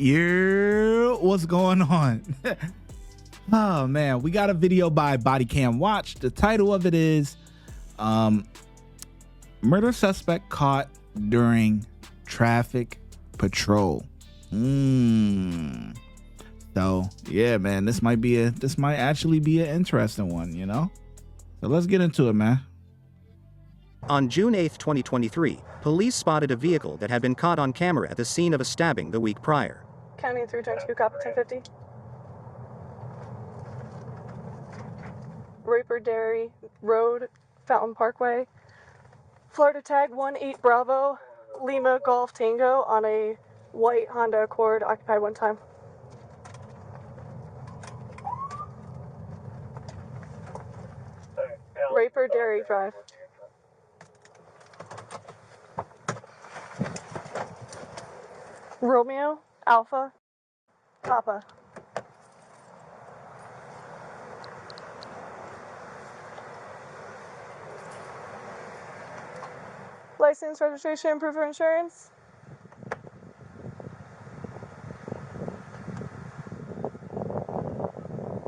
Yeah, what's going on? Oh man, we got a video by Body Cam Watch. The title of it is murder suspect caught during traffic patrol. So yeah, man, this might actually be an interesting one, you know? So let's get into it, man. On June 8, 2023, police spotted a vehicle that had been caught on camera at the scene of a stabbing the week prior. County 322, copy 1050. Raper Dairy Road, Fountain Parkway. Florida tag 18 Bravo, Lima Golf Tango on a white Honda Accord, occupied one time. Raper Dairy Drive. Romeo, Alpha, Papa. License, registration, proof of insurance.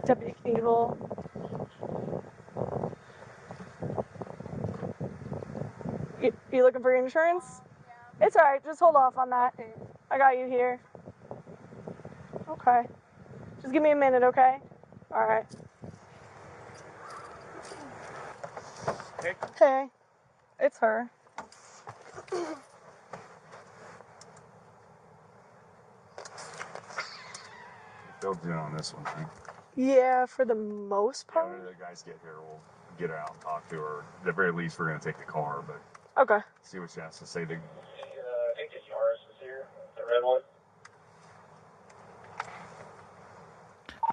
Deputy Cable. You looking for insurance? It's alright, just hold off on that. I got you here. Okay. Just give me a minute, okay? Alright. Hey. Hey. It's her. They'll do it on this one, right? Yeah, for the most part. When the guys get here, we'll get her out and talk to her. At the very least, we're going to take the car, but Okay. see what she has to say. I think the Yaris is here, the red one.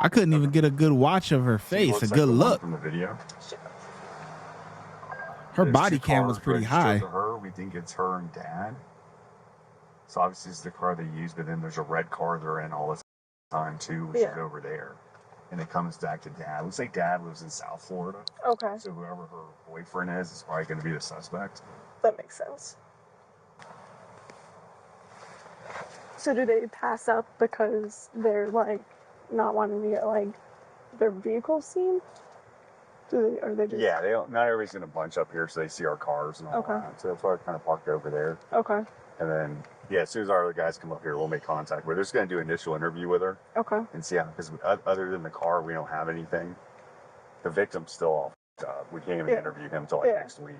I couldn't even get a good watch of her face, a good look. From the video. Her There's body two cam was cars pretty registered high. to her. We think it's her and Dad. So obviously it's the car they use, but then there's a red car they're in all the time too, which is over there. And it comes back to Dad. Looks like Dad lives in South Florida. Okay. So whoever her boyfriend is probably going to be the suspect. That makes sense. So do they pass up because they're like not wanting to get like their vehicle seen? Are they just... Yeah, not everybody's going to bunch up here so they see our cars and all that. So that's why I kind of parked over there. Okay. And then, yeah, as soon as our other guys come up here, we'll make contact. We're just going to do an initial interview with her. Okay. And see how, because other than the car, we don't have anything. The victim's still all up. We can't even interview him until like next week.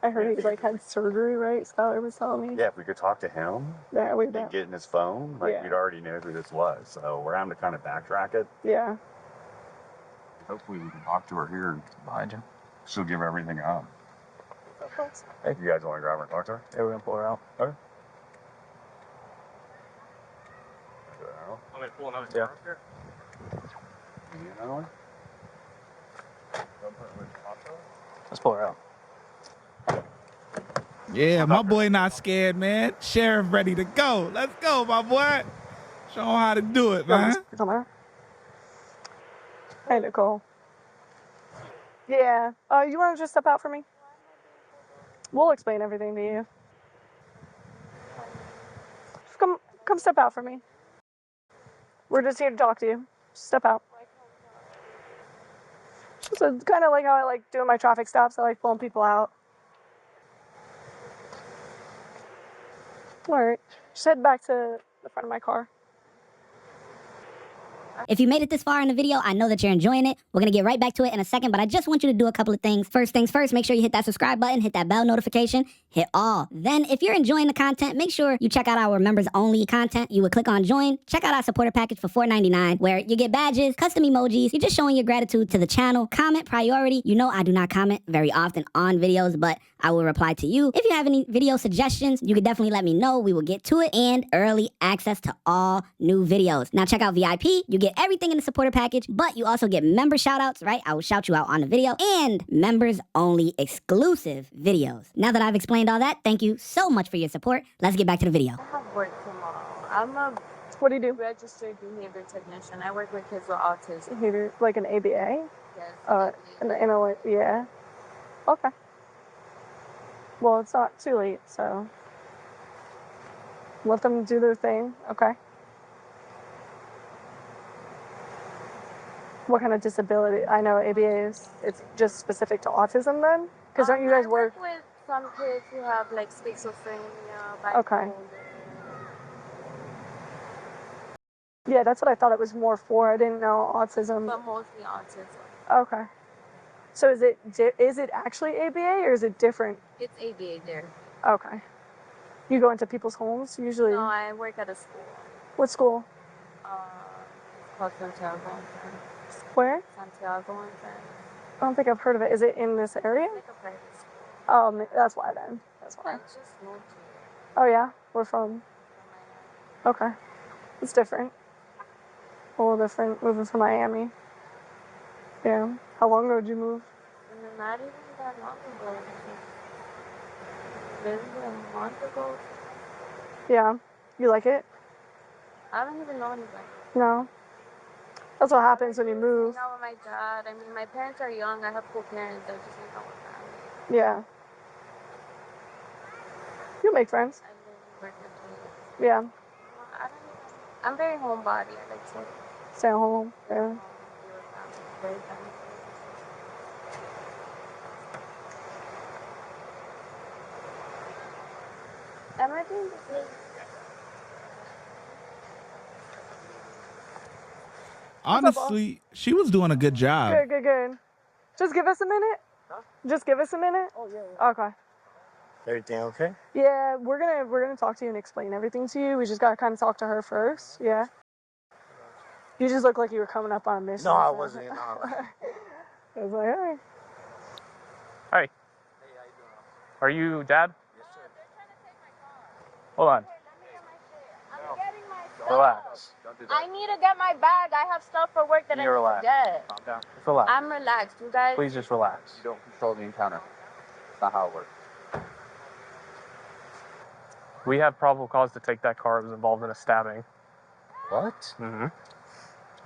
I heard he like had surgery, right? Skylar was telling me. Yeah, if we could talk to him and get in his phone, like we'd already know who this was. So we're having to kind of backtrack it. Yeah. Hopefully we can talk to her here behind you. She'll give everything up. Hey, you guys want to grab her and talk to her? Yeah, we're gonna pull her out. Okay. I'm gonna pull another Yeah. car up here. You know her? Let's pull her out. Yeah, my boy not scared, man. Sheriff ready to go. Let's go, my boy. Show him how to do it, man. Come on. Hey, Nicole. Yeah. You want to just step out for me? We'll explain everything to you. Just come step out for me. We're just here to talk to you. Step out. So it's kind of like how I like doing my traffic stops. I like pulling people out. All right. Just head back to the front of my car. If you made it this far in the video, I know that you're enjoying it. We're going to get right back to it in a second, but I just want you to do a couple of things. First things first, make sure you hit that subscribe button, hit that bell notification, hit all. Then, if you're enjoying the content, make sure you check out our members-only content. You would click on join, check out our supporter package for $4.99, where you get badges, custom emojis, you're just showing your gratitude to the channel. Comment priority. You know I do not comment very often on videos, but I will reply to you. If you have any video suggestions, you can definitely let me know. We will get to it. And early access to all new videos. Now check out VIP. You get everything in the supporter package, but you also get member shoutouts, right? I will shout you out on the video, and members only exclusive videos. Now that I've explained all that, thank you so much for your support. Let's get back to the video. I have work tomorrow. I'm a What do you do? registered behavior technician. I work with kids with autism. Behavior, like an ABA? Yes. Yeah. Okay. Well, it's not too late, so let them do their thing. Okay. What kind of disability? I know ABA is, it's just specific to autism then? Because don't you guys I work? with some kids who have like schizophrenia, Okay. bipolar. Yeah, that's what I thought it was more for. I didn't know autism. But mostly autism. Okay. So is it actually ABA or is it different? It's ABA there. Okay. You go into people's homes usually? No, I work at a school. What school? It's called Santiago. Where? Santiago. I don't think I've heard of it. Is it in this area? It's like a private school. Oh, that's why then. That's I why. just moved here. Oh yeah? We're from? Okay. It's different. A little different moving from Miami. Yeah. How long ago did you move? Not even that long ago. Maybe a month ago. Yeah. You like it? I don't even know anybody. No. That's what happens when you move. Hang out with my dad. I mean, my parents are young. I have cool parents. I just hang out with family. Yeah. You'll make friends. I live work with kids. Yeah. I don't even. I'm very homebody. I like to Stay at home. Yeah. be with family. Very family. Am I doing this? Honestly, she was doing a good job. Good, good, good. Just give us a minute. Huh? Just give us a minute. Oh yeah. Okay. Everything okay? Yeah, we're gonna talk to you and explain everything to you. We just gotta kind of talk to her first. Yeah. You just look like you were coming up on a mission. No, I so. wasn't. No. I was like, hey. Hi. Are you Dad? Yes, sir. Hold on. I'm getting my stuff. Relax. I need to get my bag. I have stuff for work that I need relax. to get. Calm down. Just relax. I'm relaxed. You guys. Please just relax. You don't control the encounter. That's not how it works. We have probable cause to take that car. It was involved in a stabbing. What? Mm-hmm.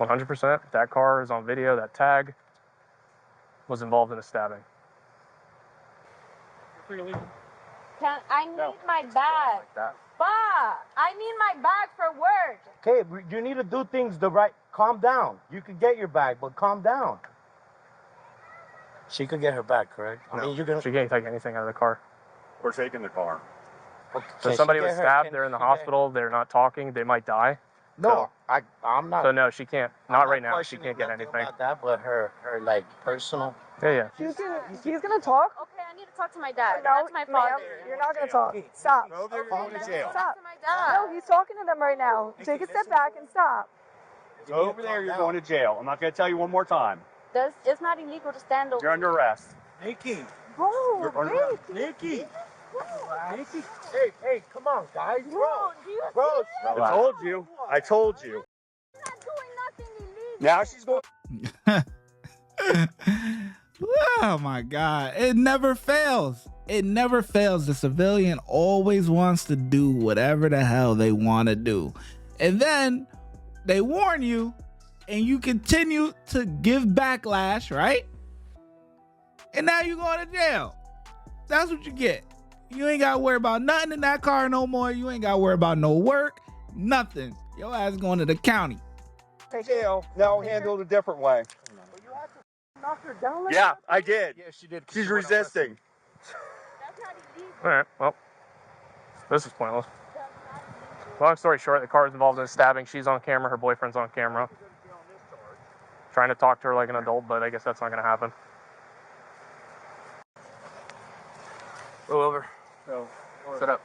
100%. That car is on video. That tag was involved in a stabbing. I need my bag. Like that. Bah! I need my bag for work. Okay, you need to do things the right. Calm down. You can get your bag, but calm down. She could get her bag, correct? I mean, you're gonna. She can't take anything out of the car. We're taking the car. Okay, So she somebody get was her- stabbed. can They're in the she get- hospital. They're not talking. They might die. No, I'm not. So no, she can't. I'm Not right now. She questioning can't get nothing anything. about that, but her like personal. Yeah. He's gonna talk. Okay, I need to talk to my dad. No, That's my ma'am, father. you're not gonna talk. Stop. Go over there, you're going to jail. Stop. To my dad. No, he's talking to them right now. Take a step back and stop. Go over there, you're going to jail. I'm not going to tell you one more time. It's not illegal to stand over. You're under arrest. Nikki. Bro, You're under arrest. Nikki. Nikki. Hey, come on, guys. Bro, do you Bro, I told you. I told you. I'm not doing nothing illegal. Now she's going. Oh my God. It never fails. It never fails. The civilian always wants to do whatever the hell they want to do. And then they warn you and you continue to give backlash, right? And now you're going to jail. That's what you get. You ain't got to worry about nothing in that car no more. You ain't got to worry about no work, nothing. Your ass going to the county. Jail. Now handle it a different way. Knock her down like Yeah, I did. Yeah, she did. She's resisting. That's not illegal. All right. Well, this is pointless. Long story short, the car is involved in a stabbing. She's on camera. Her boyfriend's on camera. Trying to talk to her like an adult, but I guess that's not going to happen. Roll over. Sit up.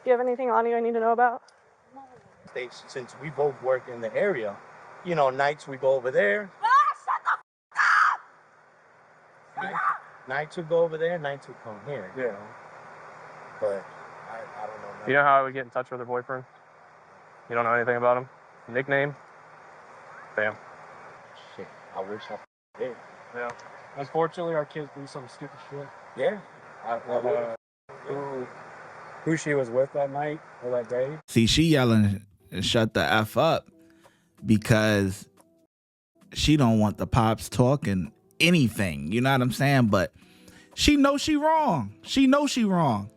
Do you have anything on you I need to know about? States, since we both work in the area, you know, nights we go over there. Nights we go over there, nights we come here. You know? But I don't know. You know how I would get in touch with her boyfriend? You don't know anything about him? Nickname? Bam. Shit, I wish I did. Yeah. Unfortunately, our kids do some stupid shit. Yeah. Who she was with that night or that day? See, she yelling, shut the F up, because she don't want the pops talking anything. You know what I'm saying? But she knows she wrong. She knows she wrong.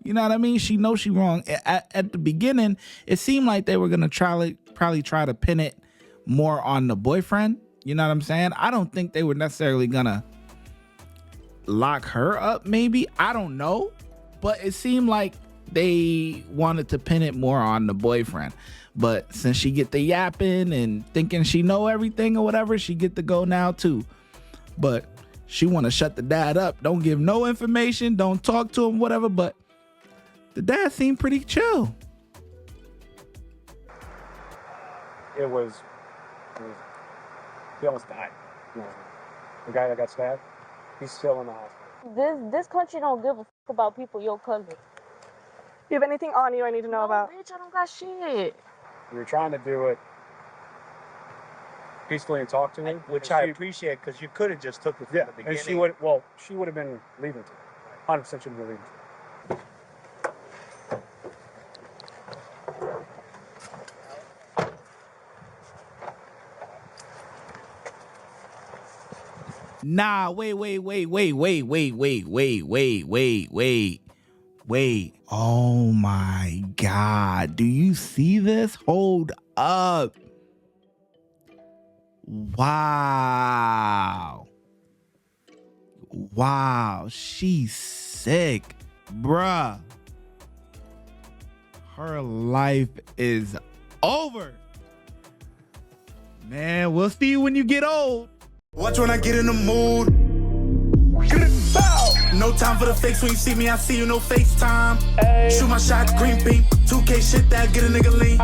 You know what I mean? She knows she wrong. At the beginning, it seemed like they were gonna probably try to pin it more on the boyfriend. You know what I'm saying? I don't think they were necessarily gonna lock her up. Maybe, I don't know, but it seemed like they wanted to pin it more on the boyfriend. But since she get the yapping and thinking she know everything or whatever, she get to go now too. But she want to shut the dad up. Don't give no information. Don't talk to him, whatever. But the dad seemed pretty chill. It was he almost died. The guy that got stabbed, he's still in the hospital. This country don't give a fuck about people your color. You have anything on you I need to know about? Bitch, I don't got shit. We were trying to do it peacefully and talk to him, Which I appreciate, because you could have just took it from the beginning. and she would have been leaving today. 100% she would have been leaving today. Nah, wait. Oh my God. Do you see this? Hold up. Wow. She's sick, bruh. Her life is over. Man, we'll see you when you get old. Watch when I get in the mood. No time for the fakes. When you see me, I see you, no FaceTime. Shoot my shot, green beam. 2K shit that get a nigga lean.